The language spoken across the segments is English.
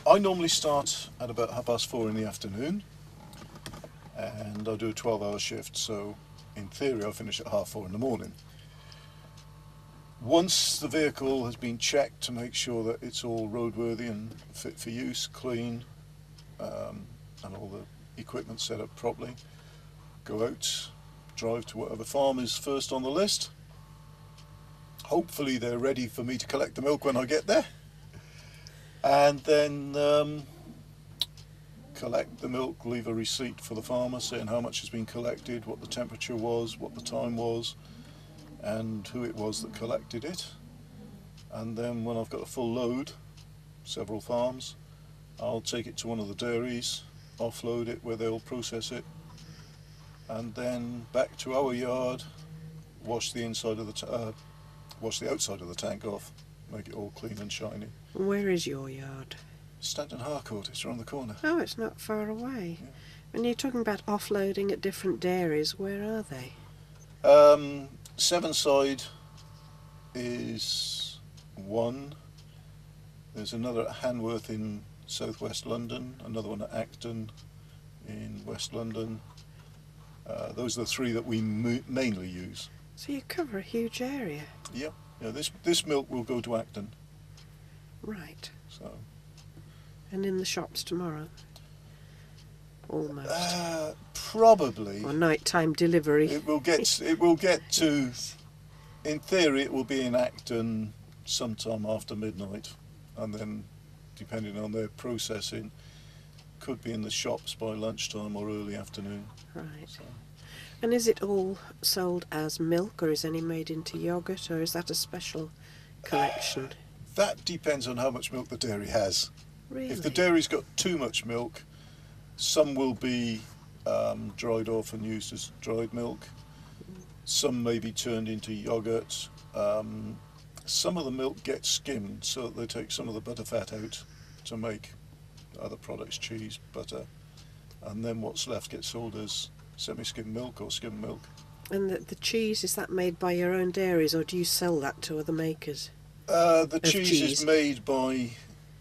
I normally start at about 4:30 in the afternoon, and I do a 12-hour shift, so in theory I finish at 4:30 in the morning. Once the vehicle has been checked to make sure that it's all roadworthy and fit for use, clean, and all the equipment set up properly, go out, drive to whatever farm is first on the list. Hopefully they're ready for me to collect the milk when I get there, and then collect the milk, leave a receipt for the farmer saying how much has been collected, what the temperature was, what the time was, and who it was that collected it. And then when I've got a full load, several farms, I'll take it to one of the dairies, offload it where they'll process it, and then back to our yard, wash the inside of the wash the outside of the tank off, make it all clean and shiny. Where is your yard? Stanton Harcourt, it's around the corner. Oh, it's not far away. Yeah. When you're talking about offloading at different dairies, where are they? Sevenside is one. There's another at Hanworth in southwest London, another one at Acton in West London. Those are the three that we mainly use. So you cover a huge area. Yeah, this milk will go to Acton. Right. So. And in the shops tomorrow? Almost. Probably. Or nighttime delivery. It will get to, in theory it will be in Acton sometime after midnight, and then depending on their processing, could be in the shops by lunchtime or early afternoon. Right. So. And is it all sold as milk, or is any made into yoghurt, or is that a special collection? That depends on how much milk the dairy has. Really? If the dairy's got too much milk, some will be dried off and used as dried milk. Some may be turned into yoghurt. Some of the milk gets skimmed, so that they take some of the butter fat out to make other products, cheese, butter, and then what's left gets sold as semi-skimmed milk or skimmed milk. And the cheese, is that made by your own dairies, or do you sell that to other makers? The cheese is made by,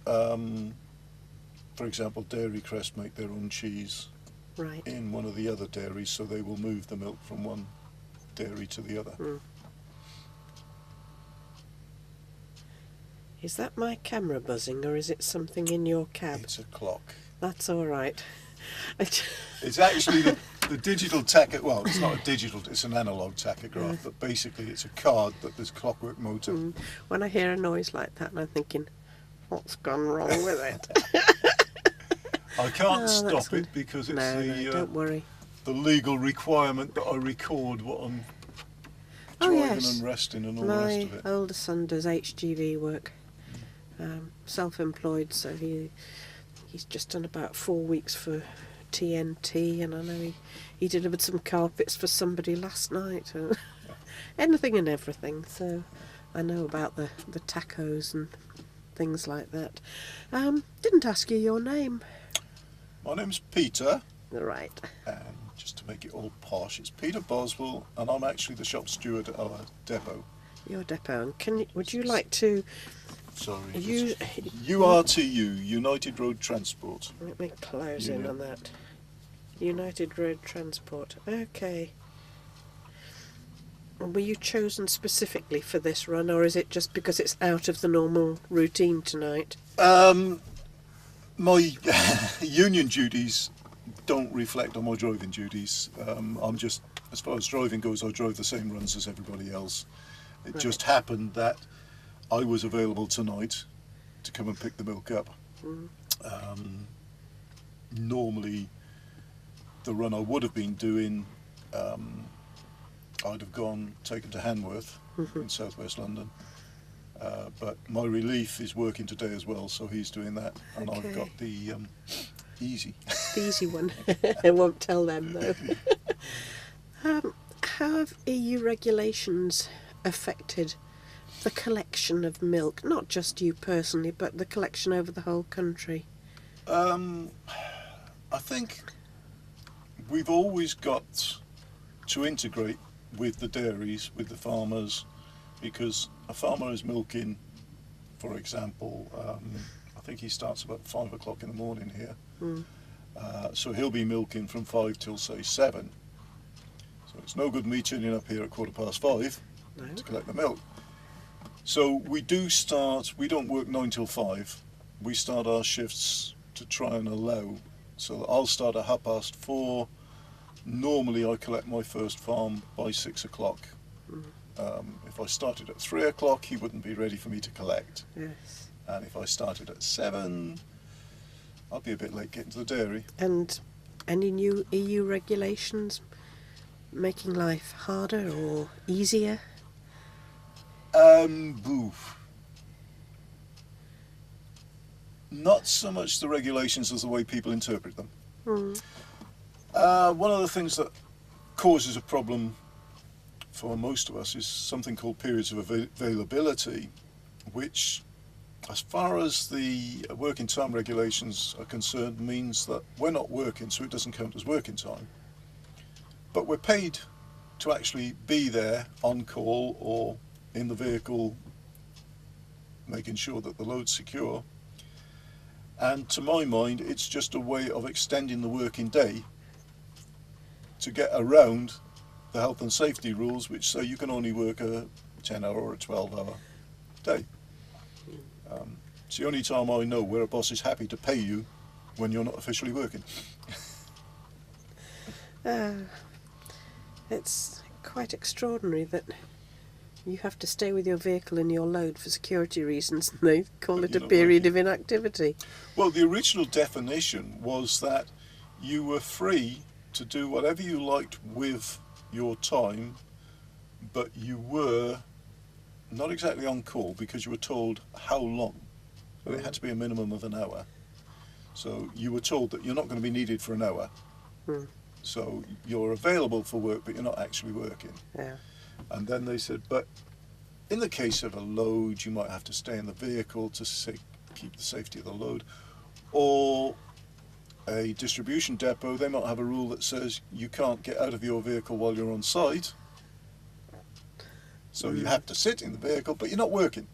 for example, Dairy Crest make their own cheese in one of the other dairies, so they will move the milk from one dairy to the other. Mm. Is that my camera buzzing, or is it something in your cab? It's a clock. That's all right. It's actually the digital tachograph. Well, it's not a digital, it's an analogue tachograph, but basically it's a card that there's clockwork motor. Mm. When I hear a noise like that, I'm thinking, what's gone wrong with it? I can't stop it because it's don't worry. The legal requirement that I record what I'm driving and resting and all the rest of it. My older son does HGV work, self-employed, so he's just done about 4 weeks for TNT, and I know he delivered some carpets for somebody last night. Anything and everything, so I know about the tacos and things like that. Didn't ask you your name. My name's Peter. Right. And just to make it all posh, it's Peter Boswell, and I'm actually the shop steward at our depot. Your depot. And would you like to... Sorry. URTU, United Road Transport. Let me close in on that. United Road Transport. Okay. Were you chosen specifically for this run, or is it just because it's out of the normal routine tonight? My union duties don't reflect on my driving duties. I'm just, as far as driving goes, I drive the same runs as everybody else. It just happened that I was available tonight to come and pick the milk up. Normally, the run I would have been doing, I'd have taken to Hanworth in southwest London. But my relief is working today as well, so he's doing that, and I've got the easy. The easy one. I won't tell them though. How have EU regulations affected the collection of milk? Not just you personally, but the collection over the whole country. I think we've always got to integrate with the dairies, with the farmers, because a farmer is milking, for example, I think he starts about 5 o'clock in the morning here. Mm. So he'll be milking from 5 till say 7. So it's no good me turning up here at 5:15 No. to collect the milk. So we don't work 9 till 5. We start our shifts to try and allow. So I'll start at 4:30. Normally I collect my first farm by 6 o'clock. If I started at 3 o'clock, he wouldn't be ready for me to collect. Yes. And if I started at 7, I'd be a bit late getting to the dairy. And any new EU regulations making life harder or easier? Not so much the regulations as the way people interpret them. Mm. One of the things that causes a problem for most of us is something called periods of availability, which, as far as the working time regulations are concerned, means that we're not working, so it doesn't count as working time. But we're paid to actually be there on call or in the vehicle, making sure that the load's secure. And to my mind, it's just a way of extending the working day to get around the health and safety rules, which say you can only work a 10-hour or a 12-hour day. It's the only time I know where a boss is happy to pay you when you're not officially working. It's quite extraordinary that you have to stay with your vehicle and your load for security reasons, and they call it a period of inactivity. Well, the original definition was that you were free to do whatever you liked with your time, but you were not exactly on call because you were told how long. But it had to be a minimum of an hour. So you were told that you're not going to be needed for an hour. Mm. So you're available for work, but you're not actually working. Yeah. And then they said, but in the case of a load, you might have to stay in the vehicle to keep the safety of the load. Or a distribution depot, they might have a rule that says you can't get out of your vehicle while you're on site. So you have to sit in the vehicle, but you're not working.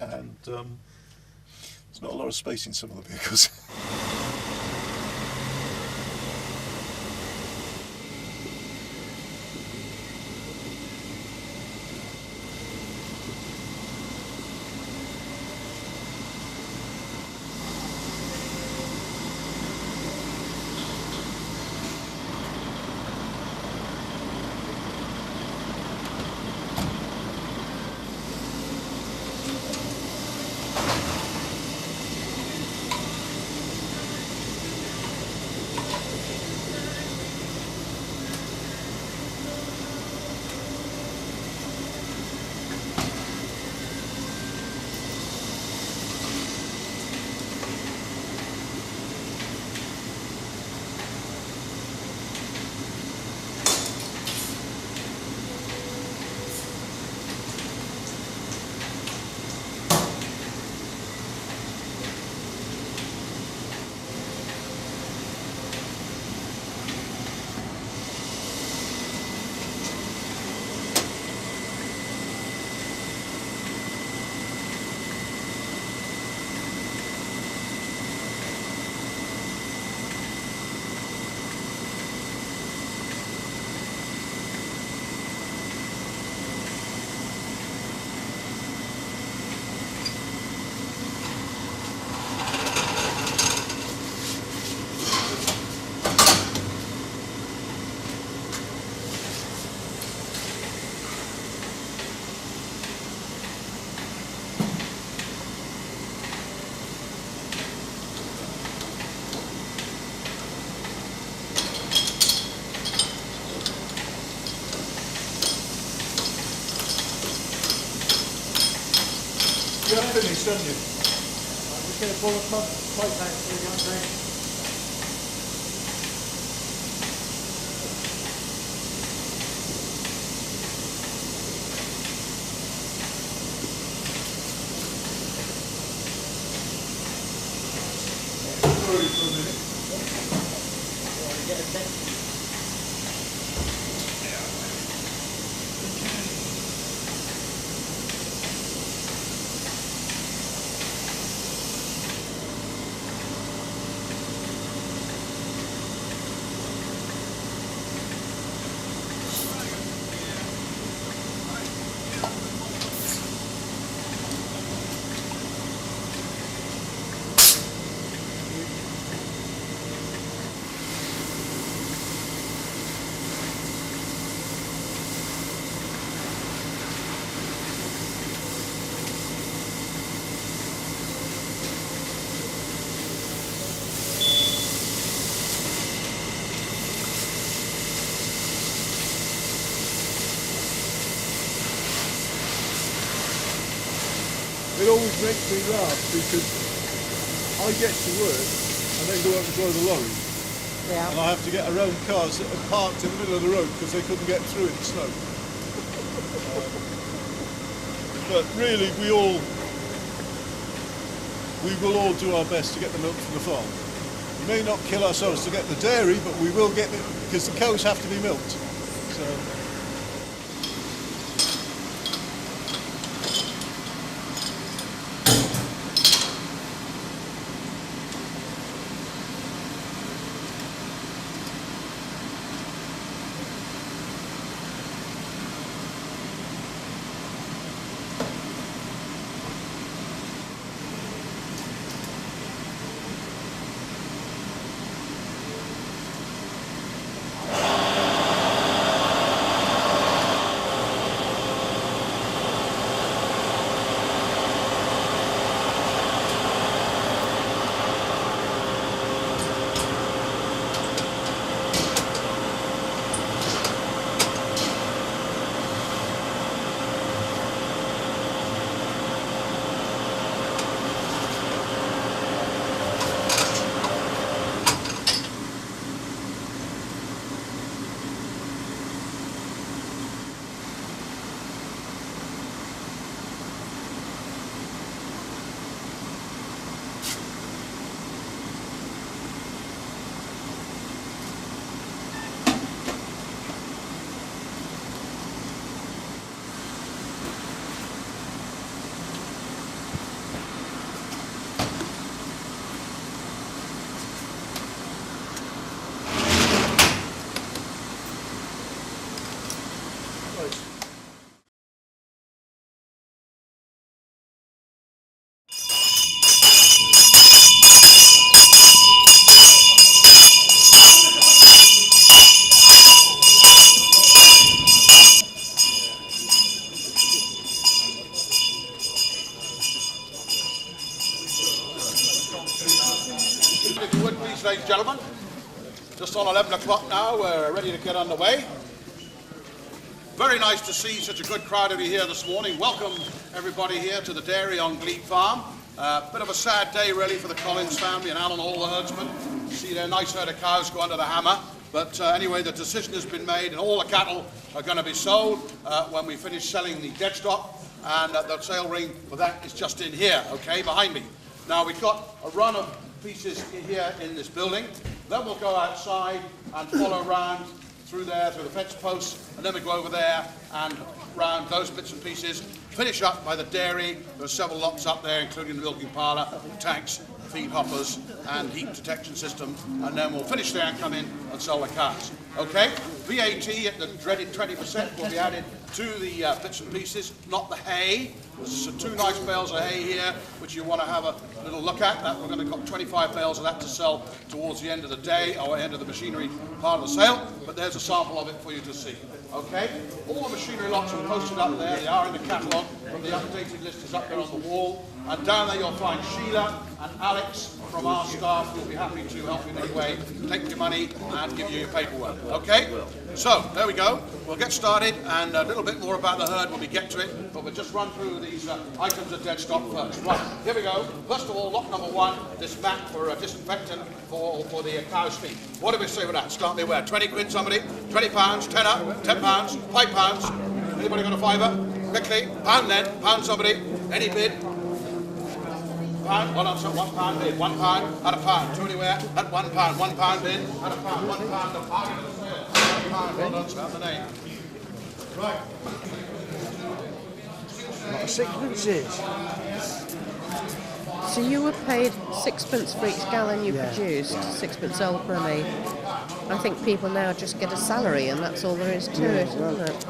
And there's not a lot of space in some of the vehicles. You have finished, haven't you? I'm just going to pull up my plate back so you don't drink. Sorry for a minute. You want to get a deck? It always makes me laugh because I get to work and then go out and drive the lorry. Yeah. And I have to get around cars that are parked in the middle of the road because they couldn't get through in the snow. But really, we will all do our best to get the milk from the farm. We may not kill ourselves to get the dairy, but we will get it because the cows have to be milked. So. If you would please, ladies and gentlemen, just on 11 o'clock now, we're ready to get underway. Very nice to see such a good crowd of you here this morning. Welcome everybody here to the dairy on Glebe Farm. Bit of a sad day really for the Collins family and Alan Hall, the herdsman. See their nice herd of cows go under the hammer. But anyway, the decision has been made and all the cattle are going to be sold when we finish selling the dead stock. And the sale ring for that is just in here, okay, behind me. Now we've got a run of pieces here in this building. Then we'll go outside and follow around through there, through the fence posts, and then we go over there and round those bits and pieces. Finish up by the dairy. There are several lots up there, including the milking parlour, tanks, feed hoppers, and heat detection system. And then we'll finish there and come in and sell the cars. Okay? VAT at the dreaded 20% will be added to the bits and pieces, not the hay. There's two nice bales of hay here, which you want to have a little look at. We're going to got 25 bales of that to sell towards the end of the day, or end of the machinery part of the sale. But there's a sample of it for you to see. Okay? All the machinery lots are posted up there. They are in the catalogue. From the updated list is up there on the wall. And down there you'll find Sheila and Alex from our staff who will be happy to help you in any way, take your money and give you your paperwork. Okay? So, there we go. We'll get started, and a little bit more about the herd when we get to it, but we'll just run through these items of dead stock first. Right, here we go. First of all, lot number one, this mat for disinfectant for the cow's feet. What do we say with that? Start me where? 20 quid somebody? 20 pounds? 10 up? 10 pounds? 5 pounds? Anybody got a fiver? Quickly. Pound then. Pound somebody. Any bid? Pound, hold on, so £1 bid, £1 at a pound, two anywhere, at £1, £1 bid, at a pound, £1, a bargain at the sale, £1, hold on, spell the name. Right. What are sixpences? So you were paid sixpence for each gallon you produced, sixpence old money. I think people now just get a salary and that's all there is to it, isn't it?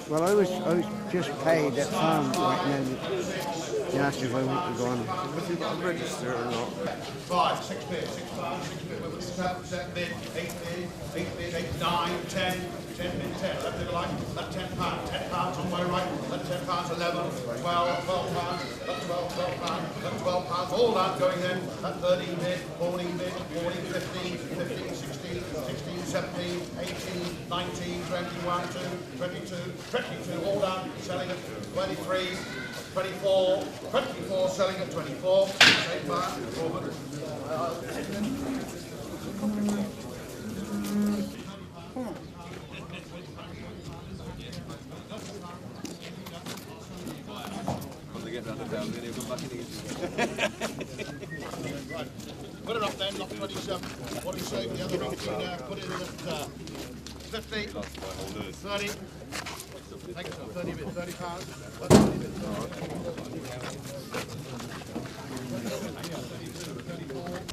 Well, I was just paid at farm right now. They asked if I want to go on. If you've got a register or not. 5, 6 bid, 6 pounds, 6 bid, 7 bid, 8 bid, 8 bid, 8, 9, 10, 10 bid, 10. Left bid line, that £10, £10 on my right, that £10, 11, 12, £12, that 12 pounds, that £12, all that going then, that 13 bid, 14 bid, 14, 15, 15, 16, 16, 17, 18, 19, 21, 22, 22, all that, selling at 23, 24 selling at 24. Same bar, forward. Right. Put it up then, not 27. What do you say? The other 18 there, put it in at 50, 30. Thank you, sir. 30 bit, 30 pounds. 30 bit.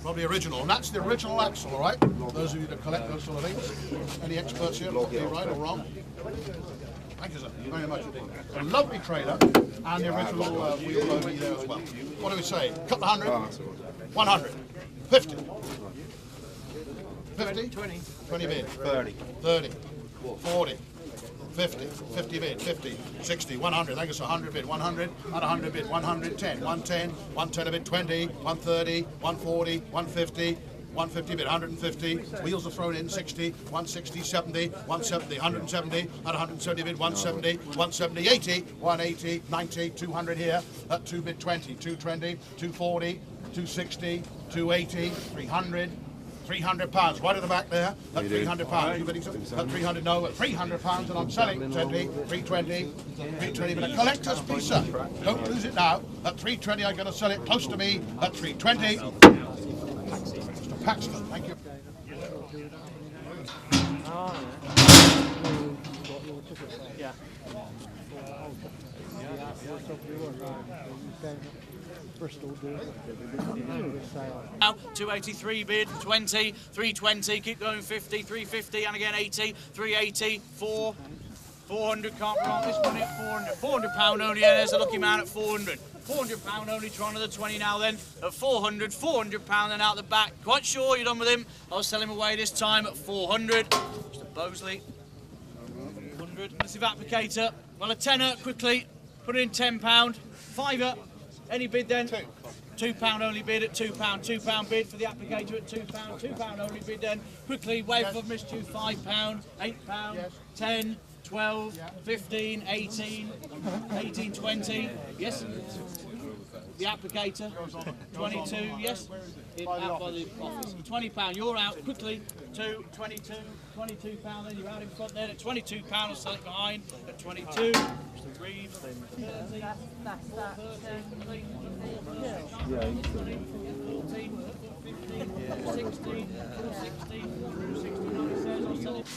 Probably original, and that's the original axle, all right? Those of you that collect those sort of things. Any experts here? Be right or wrong? Thank you, sir, very much. A lovely trailer, and the original wheel loading there as well. What do we say? Couple of hundred? 100. 50. 50? 20 bid. 30. 40. 50. 50 bid. 50. 60. 100. I guess 100 bid. 100. At 100 bid. 110. 110. 110 a bid. 20. 130. 140. 150. 150 bid, 150, wheels are thrown in, 60, 160, 70, 170, 170, at 170 bid, 170, 170, 80, 180, 90, 200 here, at 2 bid, 20, 220, 240, 260, 280, 300, 300 pounds, right at the back there, at 300 pounds, you bidding something? At 300, no, at 300 pounds, and I'm selling 20, 320, 320, but a collector's piece, sir. Don't lose it now, at 320 I'm going to sell it close to me, at 320. Paxton, thank you. Yeah. Now 283 bid, 20, 320, keep going 50, 350, and again 80, 380, 400, can't be wrong, this one at 400, £400 only, and there's a lucky man at 400. £400 only, trying another 20 now then, at 400, £400 then out the back. Quite sure you're done with him. I'll sell him away this time at 400. Mr. Bosley, 100. Massive applicator. Well, a tenner, quickly. Put it in £10. Fiver. Any bid then? £2 only bid at £2. £2 bid for the applicator at £2. £2 only bid then. Quickly, wave of missed you, £5, £8, 10, 12, 15, 18, 18, 20, yes. The applicator, 22, yes. Out by the office. £20, you're out, quickly, 22, £22, then you're out in front there at £22, I'll sell it behind at 22. Mr. Reeves, 30, 13, 14, 15, 16, 69 says, I'll sell it.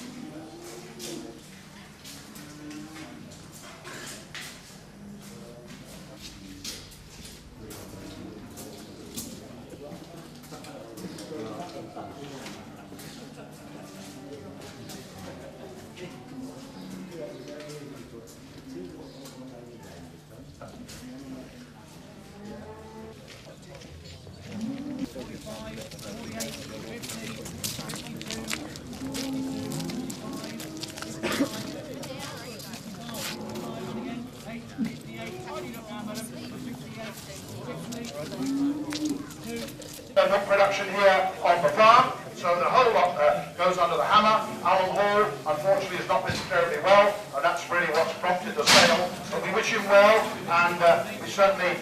Milk production here on the farm, so the whole lot goes under the hammer. Alan Hall, unfortunately, has not been terribly well, and that's really what's prompted the sale. But we wish him well, and we certainly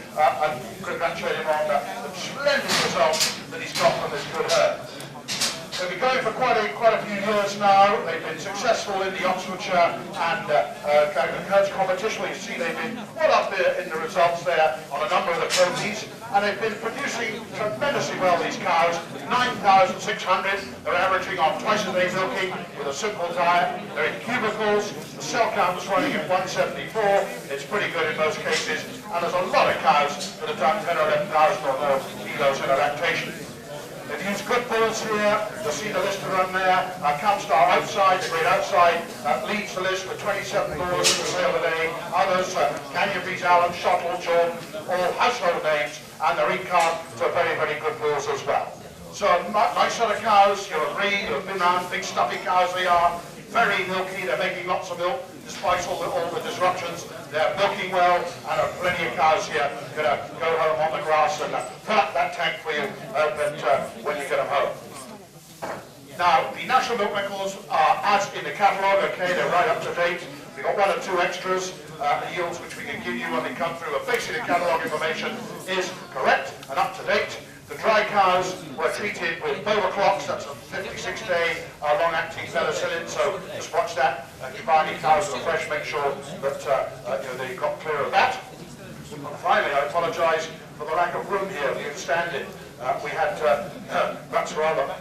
congratulate him on the splendid results that he's got from this good herd. They've been going for quite a few years now. They've been successful in the Oxfordshire and herds competition. You see they've been well up there in the results there on a number of the trophies. And they've been producing tremendously well, these cows. 9,600. They're averaging on twice a day milking with a simple diet. They're in cubicles. The cell count is running at 174. It's pretty good in most cases. And there's a lot of cows that have done 10 or 11,000 or more kilos in a lactation. They've used good bulls here. You'll see the list run there. Camstar outside, the great outside, leads the list with 27 bulls for sale today. Others, Canyon Bees, Allen, Shottle, Jordan, all household names, and they're in card for very, very good bulls as well. So nice sort of cows, you'll agree, you'll have been around, big stuffy cows they are. Very milky, they're making lots of milk despite all the disruptions. They're milking well, and there are plenty of cows here going to go home on the grass and fill up that tank for you when you get them home. Now, the national milk records are as in the catalogue, okay, they're right up to date. We've got one or two extras. the yields which we can give you when we come through. But basically the catalogue information is correct and up to date. The dry cows were treated with Boa clocks, that's a 56-day long-acting penicillin, so just watch that. If you buy any cows that are fresh, make sure that they got clear of that. And finally, I apologise for the lack of room here, the standing. We had perhaps rather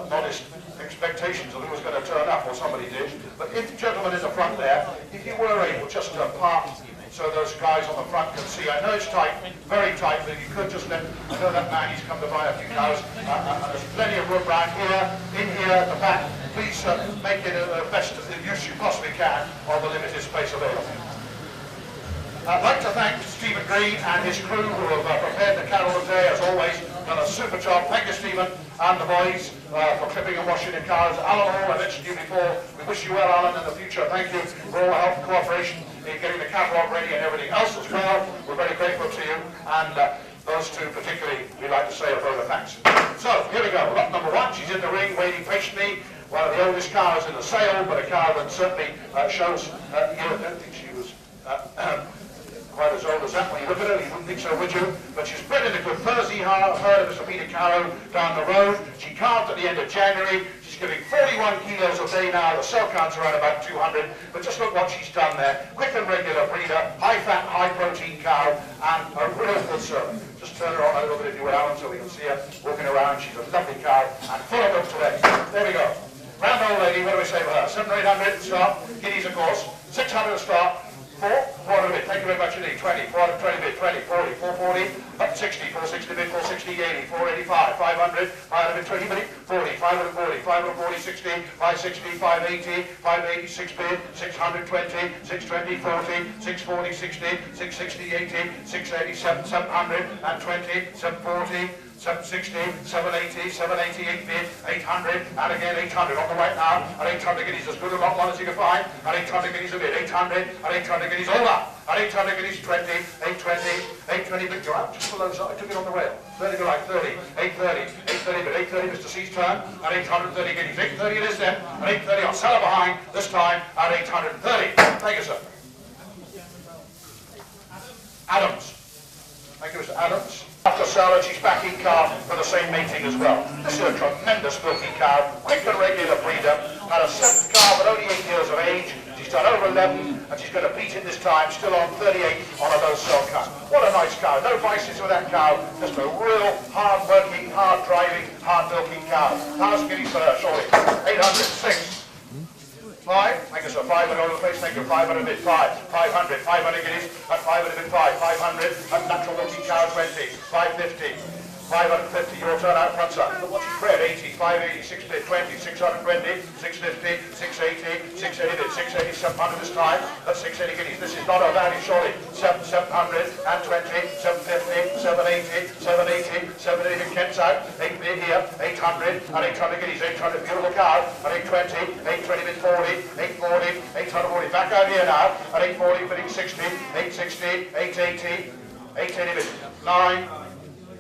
modest expectations of who was going to turn up, or somebody did. But if the gentleman in the front there, if you were able just to park so those guys on the front can see. I know it's tight, very tight, but you could just let, I know that man, he's come to buy a few cows, and there's plenty of room around here, in here, at the back. Please make it the best use you possibly can of the limited space available. I'd like to thank Stephen Green and his crew who have prepared the cattle today, as always, done a super job. Thank you, Stephen, and the boys for clipping and washing the cows. Alan Hall, I mentioned you before. We wish you well, Alan, in the future. Thank you for all the help and cooperation in getting the catalogue ready and everything else as well. We're very grateful to you, and those two particularly, we'd like to say a further thanks. So, here we go. Lot number one. She's in the ring, waiting patiently. One of the oldest cows in the sale, but a cow that certainly shows, I don't think she was quite as old as that when you look at her, you wouldn't think so, would you? But she's bred in a good Thursday herd of Mr. Peter Carrow down the road. She calved at the end of January. She's giving 41 kilos a day now. The cell count's around about 200. But just look what she's done there. Quick and regular breeder, high fat, high protein cow, and a real good servant. Just turn her on a little bit if you will, Alan, so we can see her walking around. She's a lovely cow and full of them today. There we go. Round old lady, what do we say for her? 700 or 800 start. Guineas, of course. 600 to start. 400 bid, thank you very much indeed. 20, 420 bid, 20, 40, 440, up 60, 460 bid, 460, 80, 485, 500, 500 bid, 20 bid, 40, 540, 540, 60, 560, 580, 586 bid, 620, 620, 40, 640, 60, 660, 80, 687, 700, and 20, 740, 760, 780, 788 bid, 800, and again 800 on the right now, and 800 guineas, as good a lot one as you can find, and 800 guineas a bid, 800, and 800 guineas over, and 800 guineas 20, 820, 820 bid, you're out just below, so I took it on the rail, 30 go right, 30, 830, 830 bid, 830 Mr. C's turn, and 830 guineas, 830 it is then, and 830 on seller behind, this time, at 830, thank you sir. Adams, thank you Mr. Adams. After Sarah, she's back in calf for the same mating as well. This is a tremendous milky cow, quick and regular breeder, had a 7th calf at only 8 years of age. She's done over 11, and she's going to beat it this time, still on 38 on a low cell count. What a nice cow, no vices with that cow, just a real hard-working, hard-driving, hard-milking cow. 1,000 guineas for her, surely. 806. 5, thank you sir, 500 all over the place, thank you, 500 bid, 5, 500, 500 guineas, at 500 bid, 5, 500, at natural milking cow, 20, 550, 550, your turn out front sir, look what she's bred, 80, 580, 6 bid, 20, 620, 650, 680, 680 bid, 680, 700 this time, that's 680 guineas, this is not a value surely, 700, and 20, 750, 780, 780, 780 Kent's out, 8 bid here, 800, and 800 guineas, 800, beautiful cow, and 820, 820 bid, 40, 840, 840, back out here now, at 840 bidding 60, 860, 880, 880 bid, 9,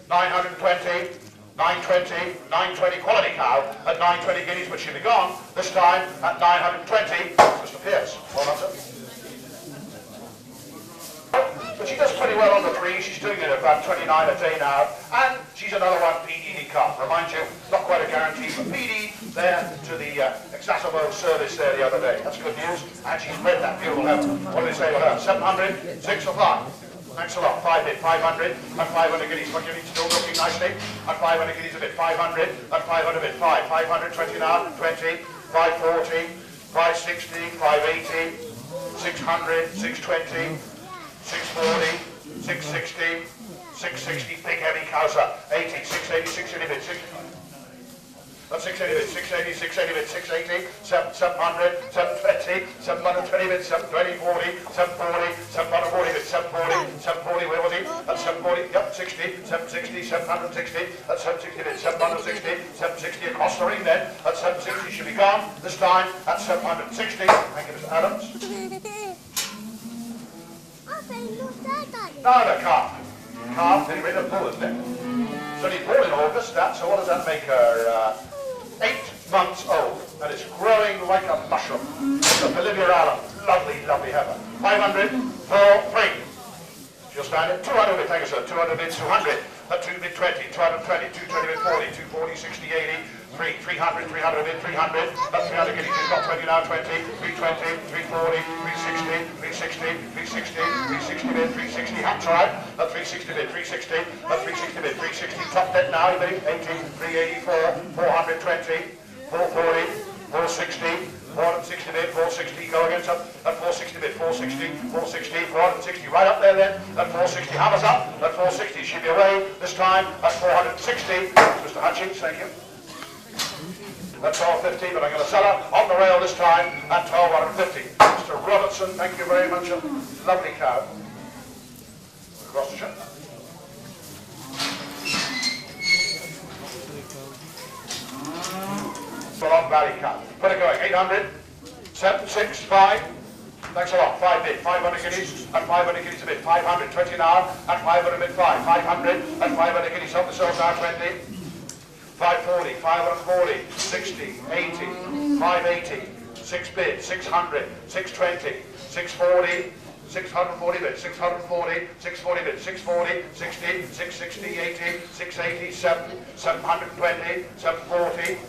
920, 920, 920 quality cow at 920 guineas, but she'll be gone this time at 920. Mr. Pierce, well done, sir. But she does pretty well on the tree. She's doing it at about 29 a day now, and she's another one PD calf. Remind you, not quite a guarantee, but PD there to the Exacerbo service there the other day. That's good news, and she's bred that beautiful heifer. What do they say with her? 700, 6 or 5. Thanks a lot. 5 bid, 500, and 500 guineas. What you need still looking nicely. And 500 guineas a bit. 500, and 500 bid. 5, 500, 20 now, 20, 540, 560, 580, 600, 620, 640, 660, 660, big heavy cows up. 80, 680, 680 bid. 680 bid, 680, 680 bid, 680, 700, 720, 720 bid, 720, 40, 740, 740 bid, 740, 740, where was he? That's 740, yep, 60, 760, 760, that's 760 bid, 760, 760 across the ring then, that's 760, should be gone, this time, that's 760, thank you Mr. Adams. Now the calf. Calf, very rid of bull, isn't it? So he's born in August, so what does that make her? 8 months old, and it's growing like a mushroom. It's a Bolivia Allen, lovely, lovely heifer. 500, 4, 3. She'll stand at 200 bid, thank you sir, 200 bid, 200, at 2 bid 20, 220, 220 bid 40, 240, 60, 80, 300, 300 bid, 300, at 300 guineas, she's got 20 now, 20, 320, 340, 360, 360, 360, 360 bid, 360, that's alright, at 360 bid, 360, at 360 bid, 360, top dead now, you bidding, 80, 384, 420, 440, 460, 460 bid, 460, go against up, at 460 bid, 460, 460, 460, right up there then, at 460, hammers up, at 460, she'll be away, this time, at 460, Mr. Hutchings, thank you. At 12.50, but I'm going to sell her on the rail this time, at 12.50. Mr. Robertson, thank you very much, a lovely cow. Oxfordshire. Long Valley cow. Put it going, 800, 7, 6, 5. Thanks a lot, 5 bid, 500 guineas, and 500 guineas a bid, 500, 20 now, and 500 bid 5, 500, and 500 guineas on the sales now, 20, 540, 540, 60, 80, 580, 6 bid, 600, 620, 640, 640 bid, 640, 640 bid, 640, 60, 660, 80, 680, 720, 740,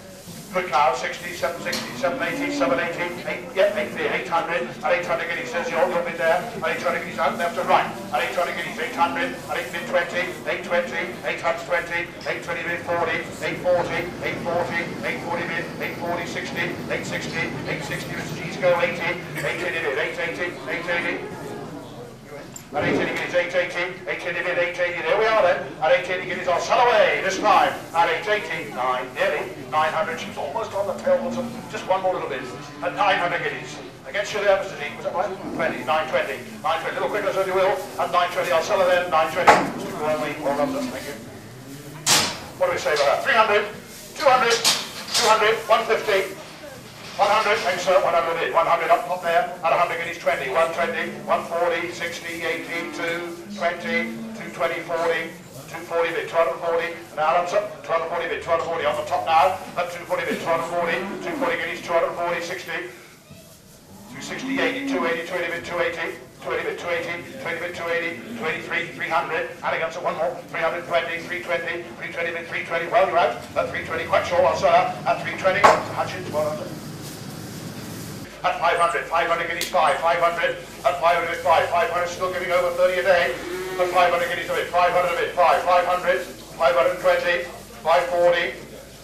good cow, 60, 760, 780, 780, 800, and 800 guineas, says you'll be there, and 800 guineas out left and right, and 800 guineas, 800, and 820, 820, 820, 820 bid, 40, 840, 840, 840 bid, 840, 60, 860, 860, Mr. G's go, 80, 880 bid, 880, 880, at 880 guineas, 880, 880 bid, 880, there we are then, at 880 guineas, I'll sell away this time, at 880, 9, nearly, 900, she's almost on the tail bottom, just one more little bit, at 900 guineas, against you there, Mr. D, was that right? 20, 920, 920, a little quicker as you will, at 920, I'll sell her then, 920, Mr. Gormley, well done, sir, thank you. What do we say about that? 300, 200, 200, 150, 100, thanks sir, 100 bid, 100 up top there, at 100 guineas, 20, 120, 140, 60, 80, 220, 220, 40, 240 bid, 240, and Alan's up, 240 bid, 240 on the top now, at 240 bid, 240, 240 guineas, 240, 60, 260, 80, 280, 20 bid, 280, 20 bid, 280, 20 bid, 280, 23, 300, and against it one more, 320, 320, 320 bid, 320, well you're out, at 320, quite sure, I'll sell her, at 320, Hutchins, well done. At 500, 500 guineas 5, 500, at 500 bid 5, 500 still giving over 30 a day, at 500 guineas a bit, 500 a bit, 5, 500, 520, 540,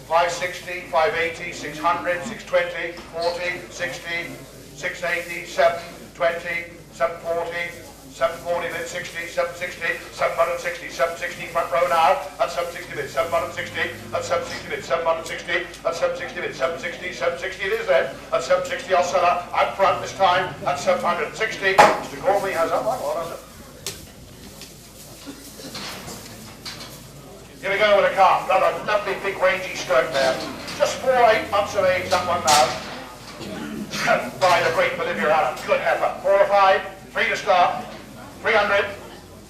560, 580, 600, 620, 40, 60, 680, 720, 740, 740 bid, 60, 760, 760, 760 front row now, at 760 bid, 760, at 760 bid, 760, at 760 bid, 760, 760 it is then, at 760 I'll sell her out front this time, at 760, Mr. Gormley has that one, well done. Here we go with a calf, another lovely big rangy stroke there, just 4 or 8 months of age, that one now, by the great Bolivia Allen, good heifer, 4 or 5, 3 to start, 300,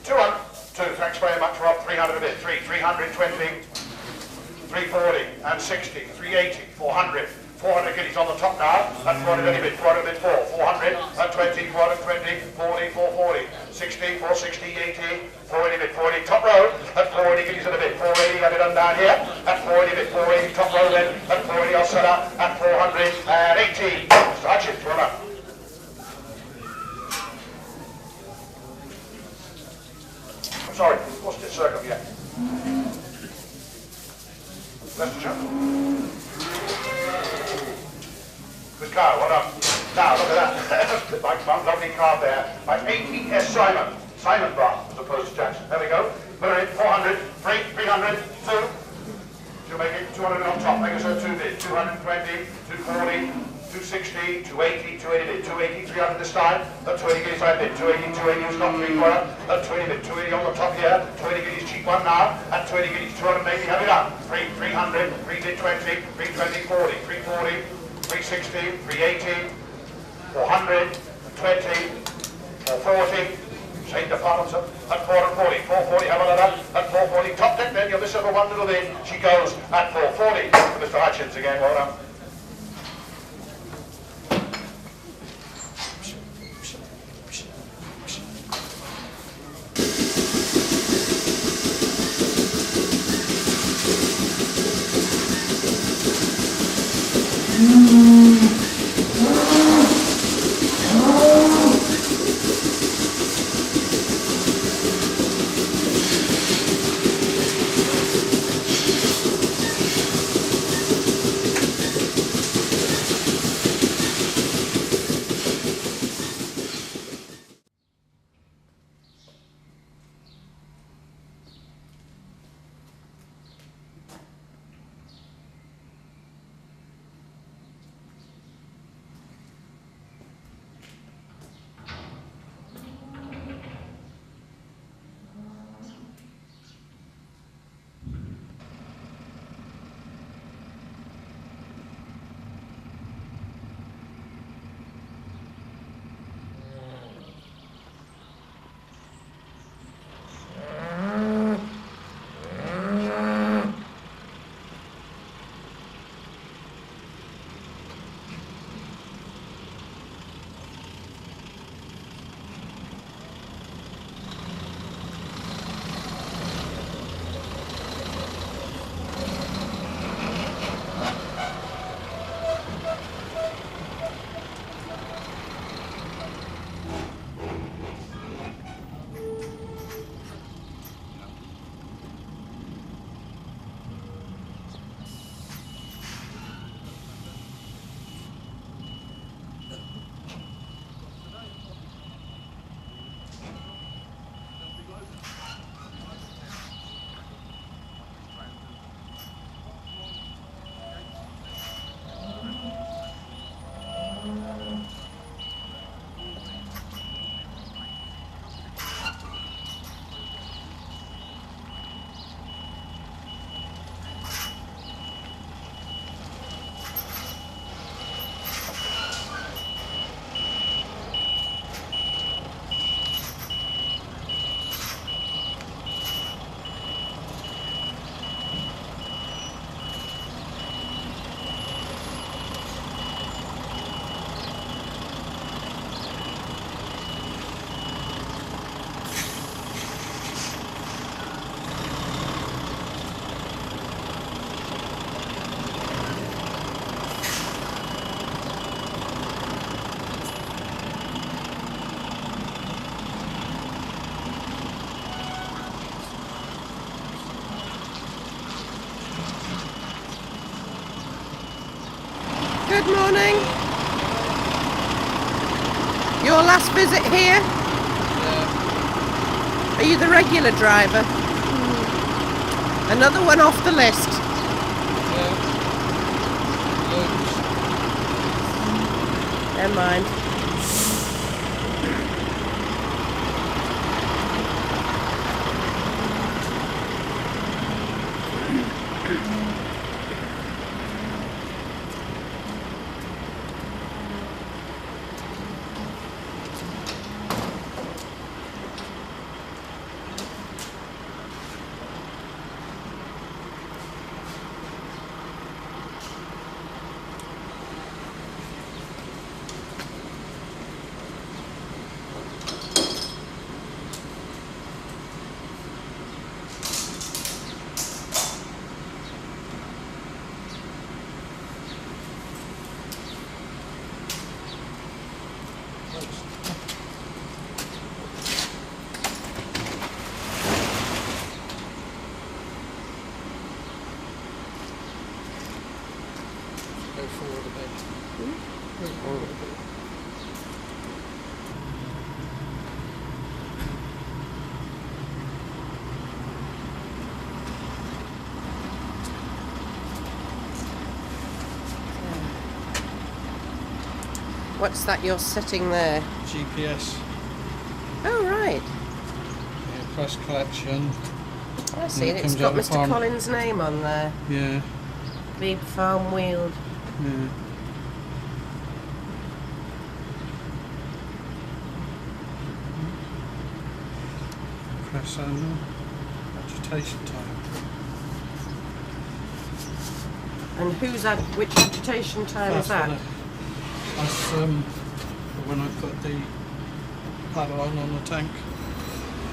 200, 2, thanks very much Rob, 300 a bit, 3, 320, 340, and 60, 380, 400, 400 guineas on the top now, at 400 a bit, 400 a bit, 4, 400, at 20, 420, 40, 440, 60, 460, 80, 480 bit, 480, top row, at 480 guineas and a bit, 480, have it done down here, at 480 bit, 480, top row then, at 480 I'll sell her, at 480, Mr. Hutchins, well done. Sorry, lost it circle yet. Leicestershire. Good car, well done. Now look at that. Like lovely car there. By 80S Simon. Simon Bar as opposed to Jackson. There we go. Put her in 400, 3, 300, 2. She'll make it 200 on top. Make us her 2 bid. 220, 240. 260, 280, 280 bid, 280, 300 this time, at 20 guineas I bid, 280, 280 is not 3 for her, at 20 bid, 280 on the top here, 20 guineas cheap one now, at 20 guineas 280, have it up, 300, 3 bid 20, 320, 40, 340, 360, 380, 400, 20, 440, shake the bottoms up, at 440, 440, have another, at 440, top deck then, you'll miss over one little bit, she goes at 440, Mr. Hutchins again, well done. Good morning. Your last visit here? Yeah. Are you the regular driver? Another one off the list. Yeah. Never mind. Go forward a bit. Go forward a bit. What's that you're sitting there? GPS. Oh, right. Yeah, press collection. I see. it And it's comes got out the Mr. farm. Collins' name on there. Yeah. Beeb Farm Weald. Yeah. Press on agitation time. And who's at which agitation time is that? That's when I put the paddle on the tank.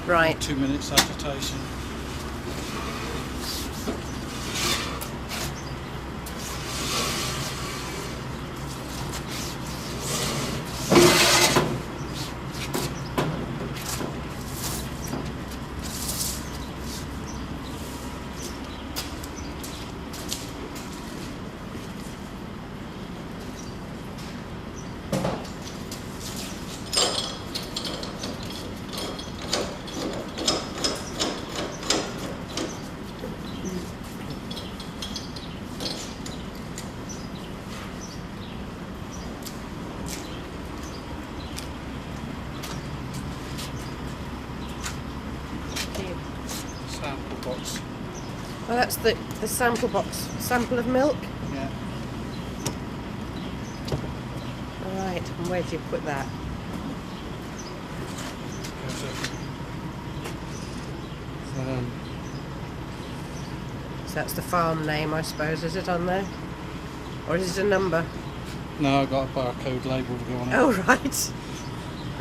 Right. 2 minutes agitation. box. Well, that's the sample box. Sample of milk? Yeah. Alright, and where do you put that? So that's the farm name, I suppose. Is it on there? Or is it a number? No, I've got a barcode label to go on it. Oh, right.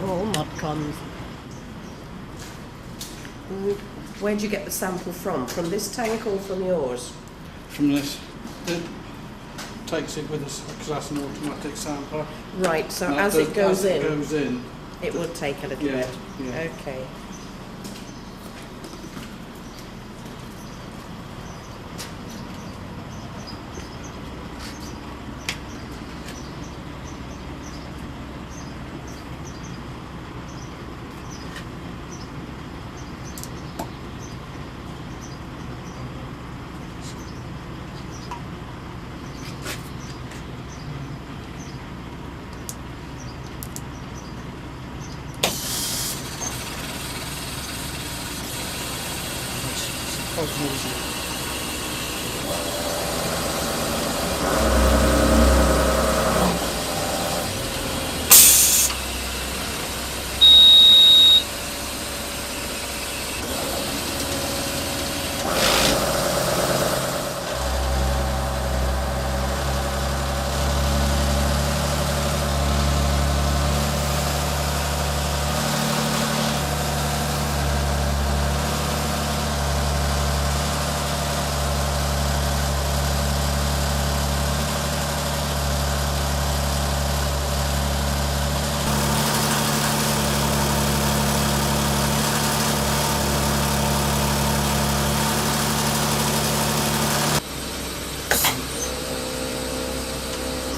Oh, mod cons. Where'd you get the sample from? From this tank or from yours? From this. It takes it with us because that's an automatic sampler. Right, so Now, as it goes in, it will take a little Yeah, bit. yeah. Okay.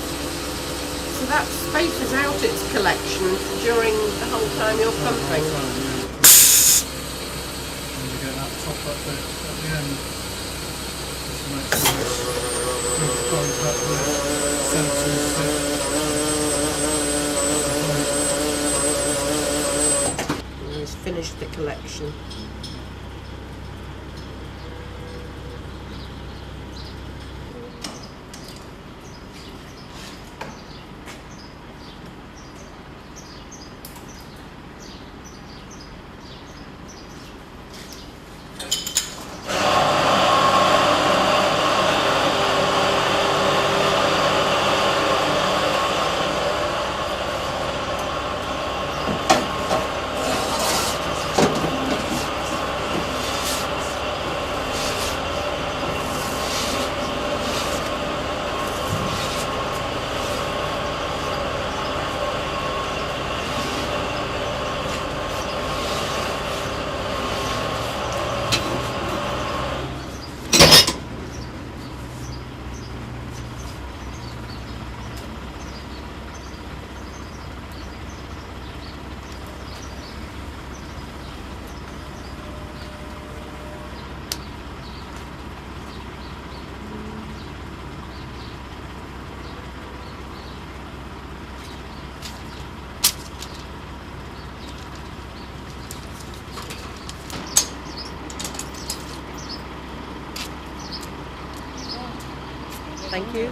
So that spaces out its collection during the whole time you're pumping. And you get that top up bit at the end. Just to make sure it's close up the sensors And he's finished the collection. Thank you.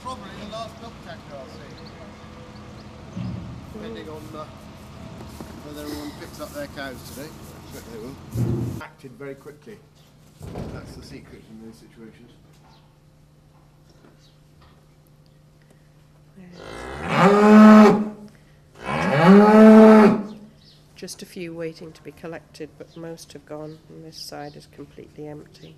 Probably the last milk tanker I'll see. Depending on whether everyone picks up their cows today. I expect they will. Acted very quickly. That's the secret in those situations. Just a few waiting to be collected, but most have gone, and this side is completely empty.